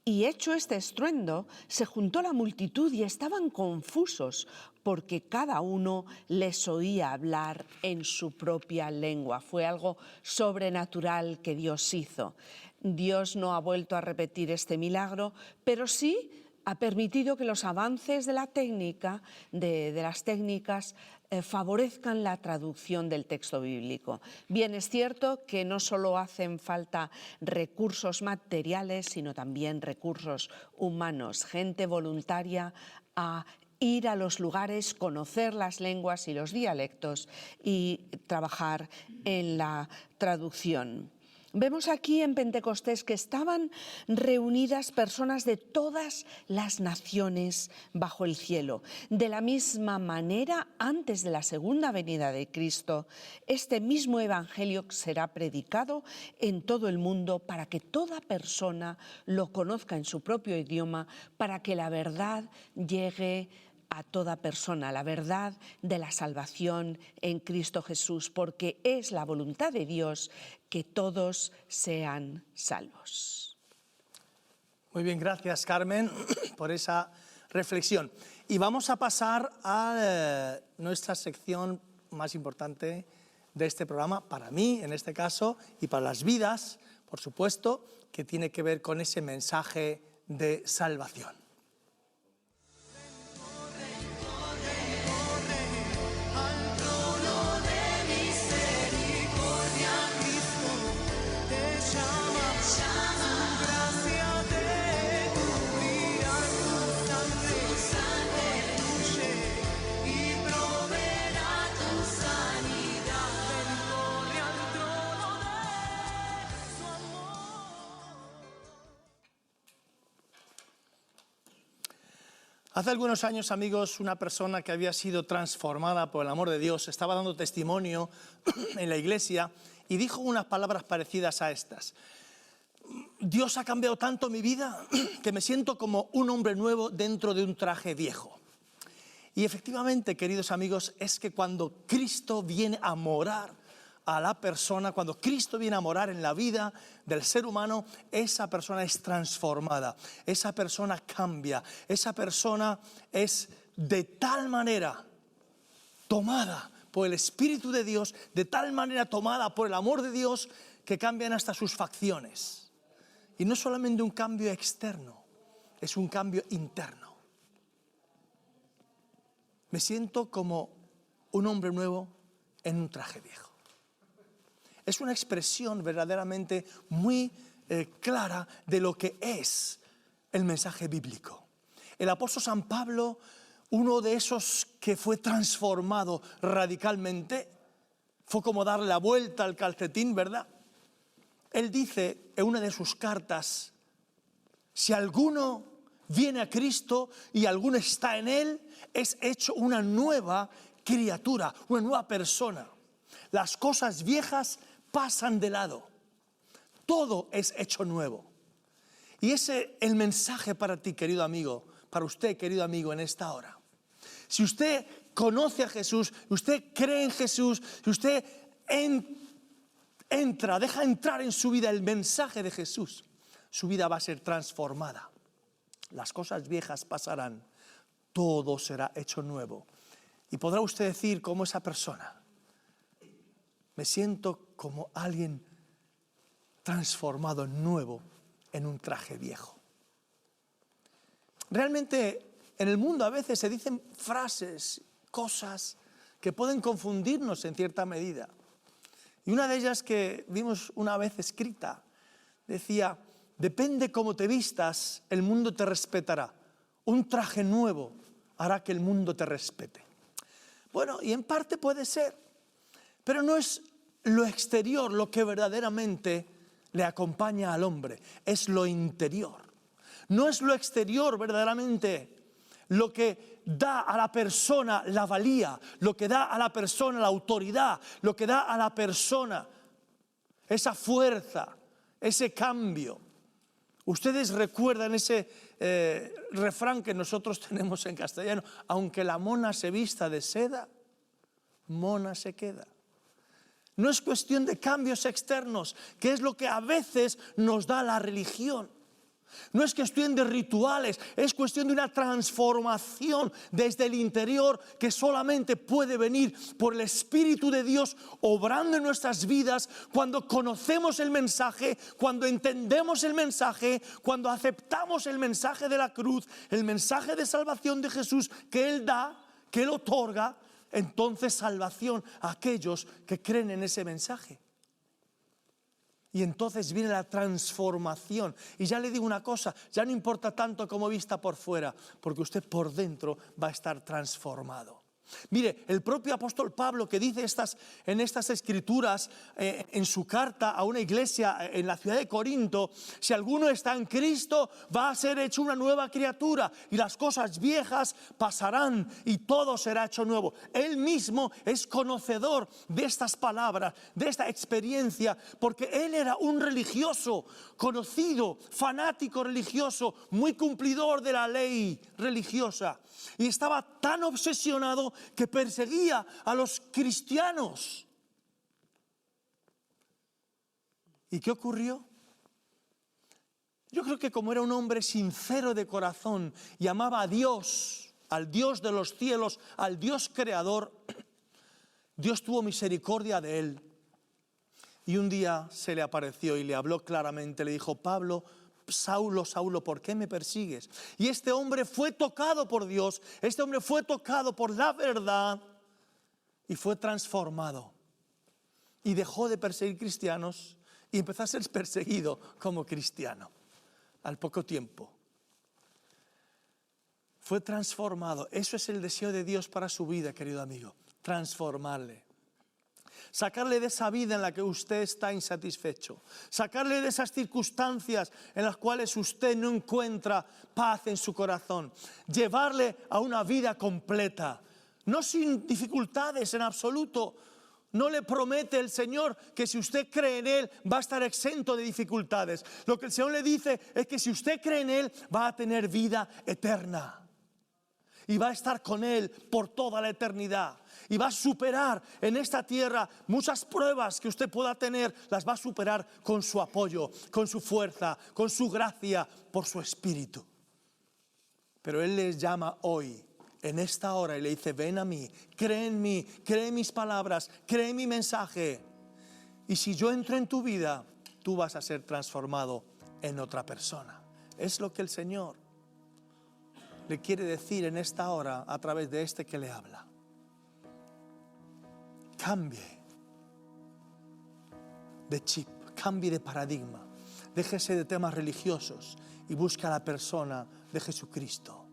Y hecho este estruendo, se juntó la multitud y estaban confusos, porque cada uno les oía hablar en su propia lengua. Fue algo sobrenatural que Dios hizo. Dios no ha vuelto a repetir este milagro, pero sí ha permitido que los avances de la técnica, de las técnicas, favorezcan la traducción del texto bíblico. Bien, es cierto que no solo hacen falta recursos materiales, sino también recursos humanos, gente voluntaria a ir a los lugares, conocer las lenguas y los dialectos y trabajar en la traducción. Vemos aquí en Pentecostés que estaban reunidas personas de todas las naciones bajo el cielo. De la misma manera, antes de la segunda venida de Cristo, este mismo evangelio será predicado en todo el mundo para que toda persona lo conozca en su propio idioma, para que la verdad llegue a toda persona, la verdad de la salvación en Cristo Jesús, porque es la voluntad de Dios que todos sean salvos. Muy bien, gracias Carmen por esa reflexión. Y vamos a pasar a nuestra sección más importante de este programa, para mí en este caso, y para las vidas, por supuesto, que tiene que ver con ese mensaje de salvación. Hace algunos años, amigos, una persona que había sido transformada por el amor de Dios estaba dando testimonio en la iglesia y dijo unas palabras parecidas a estas. Dios ha cambiado tanto mi vida que me siento como un hombre nuevo dentro de un traje viejo. Y efectivamente, queridos amigos, es que cuando Cristo viene a morar a la persona, cuando Cristo viene a morar en la vida del ser humano, esa persona es transformada, esa persona cambia, esa persona es de tal manera tomada por el Espíritu de Dios, de tal manera tomada por el amor de Dios, que cambian hasta sus facciones. Y no solamente un cambio externo, es un cambio interno. Me siento como un hombre nuevo en un traje viejo. Es una expresión verdaderamente muy clara de lo que es el mensaje bíblico. El apóstol San Pablo, uno de esos que fue transformado radicalmente, fue como darle la vuelta al calcetín, ¿verdad? Él dice en una de sus cartas: si alguno viene a Cristo y alguno está en Él, es hecho una nueva criatura, una nueva persona. Las cosas viejas pasan de lado. Todo es hecho nuevo. Y ese es el mensaje para ti, querido amigo, para usted, querido amigo, en esta hora. Si usted conoce a Jesús, usted cree en Jesús, si usted deja entrar en su vida el mensaje de Jesús, su vida va a ser transformada. las cosas viejas pasarán, todo será hecho nuevo. Y podrá usted decir como esa persona, me siento como alguien transformado nuevo en un traje viejo. Realmente en el mundo a veces se dicen frases, cosas que pueden confundirnos en cierta medida. Y una de ellas que vimos una vez escrita decía, depende cómo te vistas, el mundo te respetará. Un traje nuevo hará que el mundo te respete. Bueno, y en parte puede ser, pero no es lo exterior lo que verdaderamente le acompaña al hombre, es lo interior. No es lo exterior verdaderamente lo que da a la persona la valía, lo que da a la persona la autoridad, lo que da a la persona esa fuerza, ese cambio. Ustedes recuerdan ese refrán que nosotros tenemos en castellano, aunque la mona se vista de seda, mona se queda. No es cuestión de cambios externos, que es lo que a veces nos da la religión. No es cuestión de rituales, es cuestión de una transformación desde el interior que solamente puede venir por el Espíritu de Dios obrando en nuestras vidas cuando conocemos el mensaje, cuando entendemos el mensaje, cuando aceptamos el mensaje de la cruz, el mensaje de salvación de Jesús que Él da, que Él otorga, entonces salvación a aquellos que creen en ese mensaje. Y entonces viene la transformación. Y ya le digo una cosa, ya no importa tanto cómo vista por fuera, porque usted por dentro va a estar transformado. Mire, el propio apóstol Pablo que dice en estas escrituras, en su carta a una iglesia en la ciudad de Corinto, si alguno está en Cristo, va a ser hecho una nueva criatura y las cosas viejas pasarán y todo será hecho nuevo. Él mismo es conocedor de estas palabras, de esta experiencia, porque él era un religioso, conocido, fanático religioso, muy cumplidor de la ley religiosa. Y estaba tan obsesionado que perseguía a los cristianos. ¿Y qué ocurrió? Yo creo que como era un hombre sincero de corazón y amaba a Dios, al Dios de los cielos, al Dios creador, Dios tuvo misericordia de él. Y un día se le apareció y le habló claramente, le dijo, Pablo, Saulo, Saulo, ¿por qué me persigues? Y este hombre fue tocado por Dios, este hombre fue tocado por la verdad y fue transformado. Y dejó de perseguir cristianos y empezó a ser perseguido como cristiano al poco tiempo. Fue transformado. Eso es el deseo de Dios para su vida, querido amigo, transformarle. Sacarle de esa vida en la que usted está insatisfecho. Sacarle de esas circunstancias en las cuales usted no encuentra paz en su corazón. Llevarle a una vida completa. No sin dificultades en absoluto. No le promete el Señor que si usted cree en Él va a estar exento de dificultades. Lo que el Señor le dice es que si usted cree en Él va a tener vida eterna. Y va a estar con Él por toda la eternidad. Y va a superar en esta tierra muchas pruebas que usted pueda tener, las va a superar con su apoyo, con su fuerza, con su gracia, por su espíritu. Pero Él les llama hoy, en esta hora, y le dice, ven a mí, cree en mí, cree en mis palabras, cree en mi mensaje. Y si yo entro en tu vida, tú vas a ser transformado en otra persona. Es lo que el Señor le quiere decir en esta hora a través de este que le habla. Cambie de chip, cambie de paradigma, déjese de temas religiosos y busque a la persona de Jesucristo.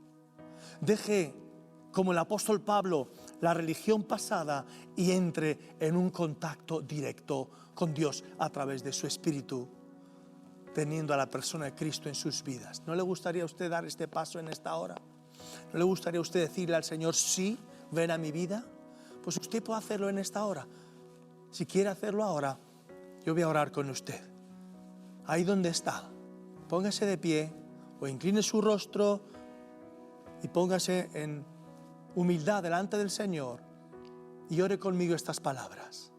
Deje, como el apóstol Pablo, la religión pasada y entre en un contacto directo con Dios a través de su Espíritu, teniendo a la persona de Cristo en sus vidas. ¿No le gustaría a usted dar este paso en esta hora? ¿No le gustaría a usted decirle al Señor, sí, ven a mi vida? Pues usted puede hacerlo en esta hora. Si quiere hacerlo ahora, yo voy a orar con usted. Ahí donde está, póngase de pie o incline su rostro y póngase en humildad delante del Señor y ore conmigo estas palabras.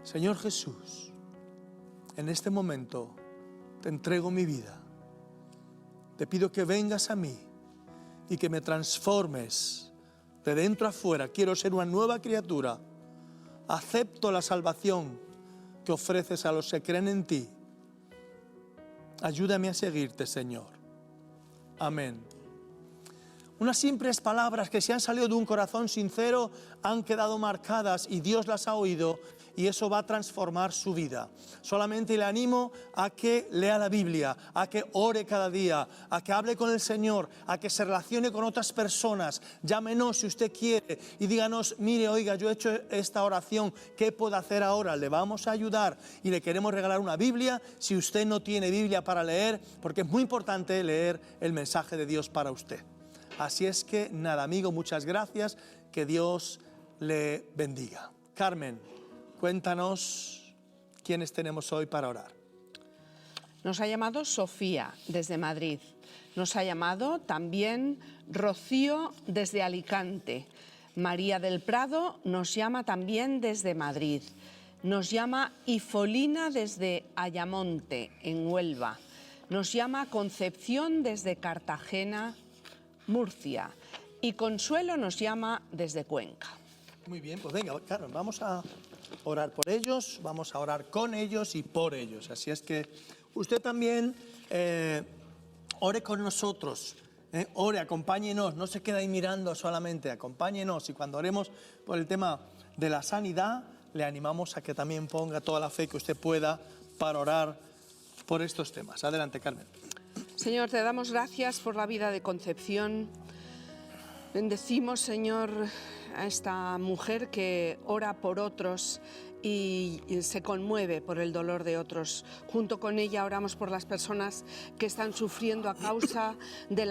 Señor Jesús, en este momento te entrego mi vida. Te pido que vengas a mí y que me transformes de dentro a fuera. Quiero ser una nueva criatura. Acepto la salvación que ofreces a los que creen en ti. Ayúdame a seguirte, Señor. Amén. Unas simples palabras que, si han salido de un corazón sincero, han quedado marcadas y Dios las ha oído, y eso va a transformar su vida. Solamente le animo a que lea la Biblia, a que ore cada día, a que hable con el Señor, a que se relacione con otras personas. Llámenos si usted quiere y díganos: mire, oiga, yo he hecho esta oración, ¿qué puedo hacer ahora? Le vamos a ayudar y le queremos regalar una Biblia si usted no tiene Biblia para leer, porque es muy importante leer el mensaje de Dios para usted. Así es que nada, amigo, muchas gracias, que Dios le bendiga. Carmen, cuéntanos quiénes tenemos hoy para orar. Nos ha llamado Sofía desde Madrid. Nos ha llamado también Rocío desde Alicante. María del Prado nos llama también desde Madrid. Nos llama Ifolina desde Ayamonte, en Huelva. Nos llama Concepción desde Cartagena, Murcia. Y Consuelo nos llama desde Cuenca. Muy bien, pues venga, Carmen, vamos a orar por ellos, vamos a orar con ellos y por ellos. Así es que usted también ore con nosotros, ore, acompáñenos, no se quede ahí mirando solamente, acompáñenos, y cuando oremos por el tema de la sanidad, le animamos a que también ponga toda la fe que usted pueda para orar por estos temas. Adelante, Carmen. Señor, te damos gracias por la vida de Concepción. Bendecimos, Señor, a esta mujer que ora por otros y se conmueve por el dolor de otros. Junto con ella oramos por las personas que están sufriendo a causa de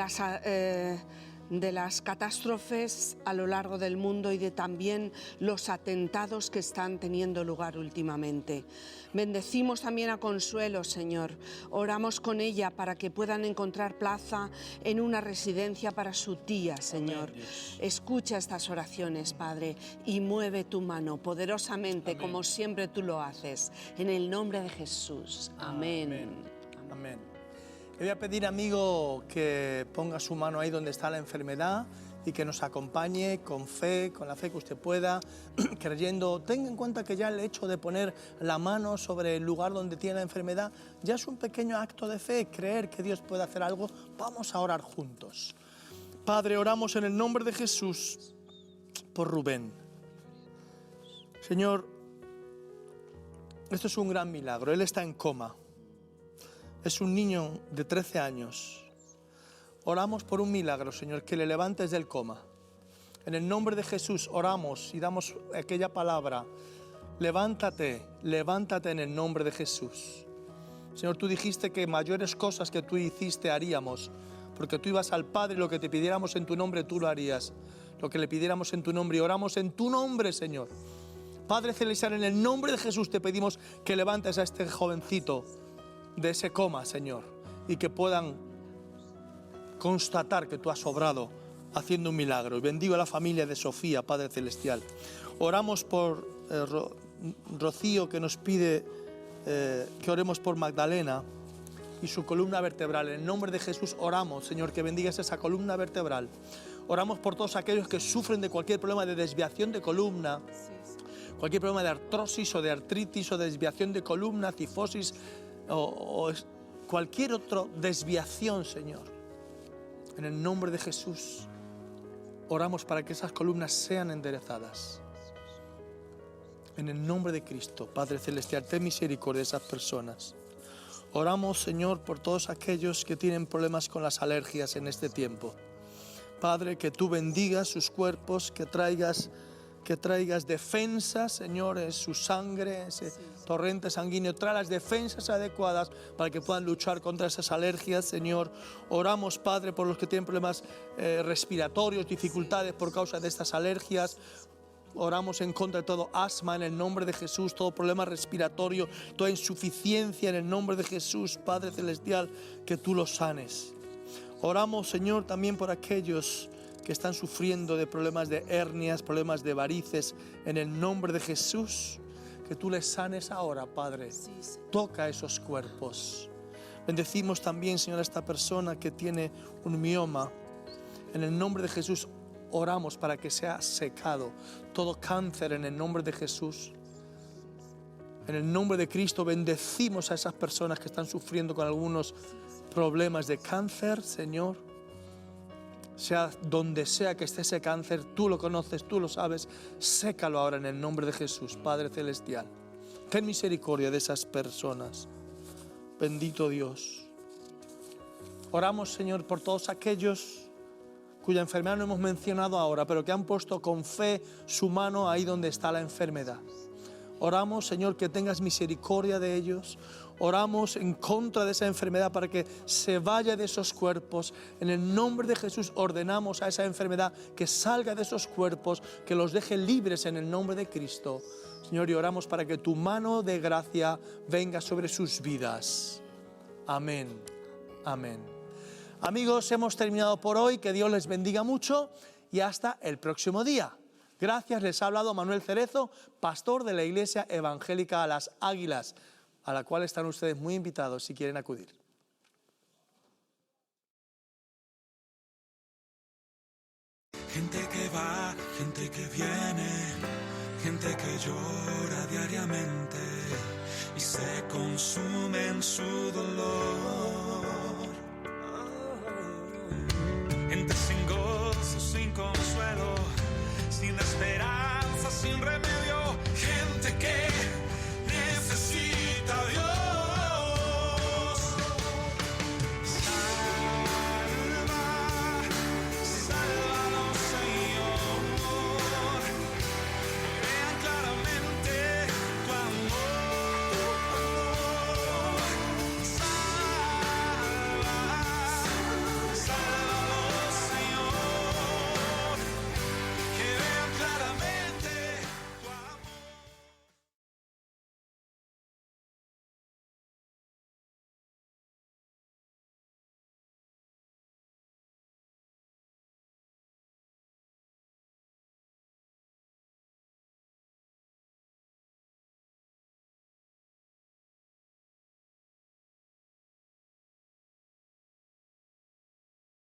las catástrofes a lo largo del mundo y de también los atentados que están teniendo lugar últimamente. Bendecimos también a Consuelo, Señor. Oramos con ella para que puedan encontrar plaza en una residencia para su tía, Señor. Amén, Dios. Escucha estas oraciones, Padre, y mueve tu mano poderosamente, Amén, como siempre tú lo haces. En el nombre de Jesús. Amén. Amén. Amén. Le voy a pedir, amigo, que ponga su mano ahí donde está la enfermedad y que nos acompañe con fe, con la fe que usted pueda, creyendo. Tenga en cuenta que ya el hecho de poner la mano sobre el lugar donde tiene la enfermedad ya es un pequeño acto de fe, creer que Dios puede hacer algo. Vamos a orar juntos. Padre, oramos en el nombre de Jesús por Rubén. Señor, esto es un gran milagro. Él está en coma. Es un niño de 13 años. Oramos por un milagro, Señor, que le levantes del coma. En el nombre de Jesús oramos y damos aquella palabra: levántate, levántate en el nombre de Jesús. Señor, tú dijiste que mayores cosas que tú hiciste haríamos, porque tú ibas al Padre y lo que te pidiéramos en tu nombre tú lo harías. Lo que le pidiéramos en tu nombre, y oramos en tu nombre, Señor. Padre Celestial, en el nombre de Jesús te pedimos que levantes a este jovencito de ese coma, Señor, y que puedan constatar que tú has obrado haciendo un milagro. Y bendigo a la familia de Sofía, Padre Celestial. Oramos por Rocío, que nos pide que oremos por Magdalena y su columna vertebral. En el nombre de Jesús oramos, Señor, que bendigas esa columna vertebral. Oramos por todos aquellos que sufren de cualquier problema de desviación de columna, cualquier problema de artrosis o de artritis o de desviación de columna, cifosis o cualquier otra desviación, Señor. En el nombre de Jesús oramos para que esas columnas sean enderezadas. En el nombre de Cristo, Padre Celestial, ten misericordia de esas personas. Oramos, Señor, por todos aquellos que tienen problemas con las alergias en este tiempo. Padre, que tú bendigas sus cuerpos, que traigas defensas, Señor, en su sangre, ese torrente sanguíneo. Trae las defensas adecuadas para que puedan luchar contra esas alergias, Señor. Oramos, Padre, por los que tienen problemas respiratorios, dificultades por causa de estas alergias. Oramos en contra de todo asma en el nombre de Jesús, todo problema respiratorio, toda insuficiencia en el nombre de Jesús, Padre Celestial, que tú los sanes. Oramos, Señor, también por aquellos que están sufriendo de problemas de hernias, problemas de varices, en el nombre de Jesús, que tú les sanes ahora, Padre. Toca esos cuerpos. Bendecimos también, Señor, a esta persona que tiene un mioma. En el nombre de Jesús oramos para que sea secado todo cáncer en el nombre de Jesús. En el nombre de Cristo bendecimos a esas personas que están sufriendo con algunos problemas de cáncer, Señor. Sea donde sea que esté ese cáncer, tú lo conoces, tú lo sabes, sécalo ahora en el nombre de Jesús, Padre Celestial. Ten misericordia de esas personas. Bendito Dios. Oramos, Señor, por todos aquellos cuya enfermedad no hemos mencionado ahora, pero que han puesto con fe su mano ahí donde está la enfermedad. Oramos, Señor, que tengas misericordia de ellos. Oramos en contra de esa enfermedad para que se vaya de esos cuerpos. En el nombre de Jesús ordenamos a esa enfermedad que salga de esos cuerpos, que los deje libres en el nombre de Cristo. Señor, y oramos para que tu mano de gracia venga sobre sus vidas. Amén. Amén. Amigos, hemos terminado por hoy. Que Dios les bendiga mucho y hasta el próximo día. Gracias, les ha hablado Manuel Cerezo, pastor de la Iglesia Evangélica Las Águilas, a la cual están ustedes muy invitados si quieren acudir. Gente que va, gente que viene, gente que llora diariamente y se consume en su dolor.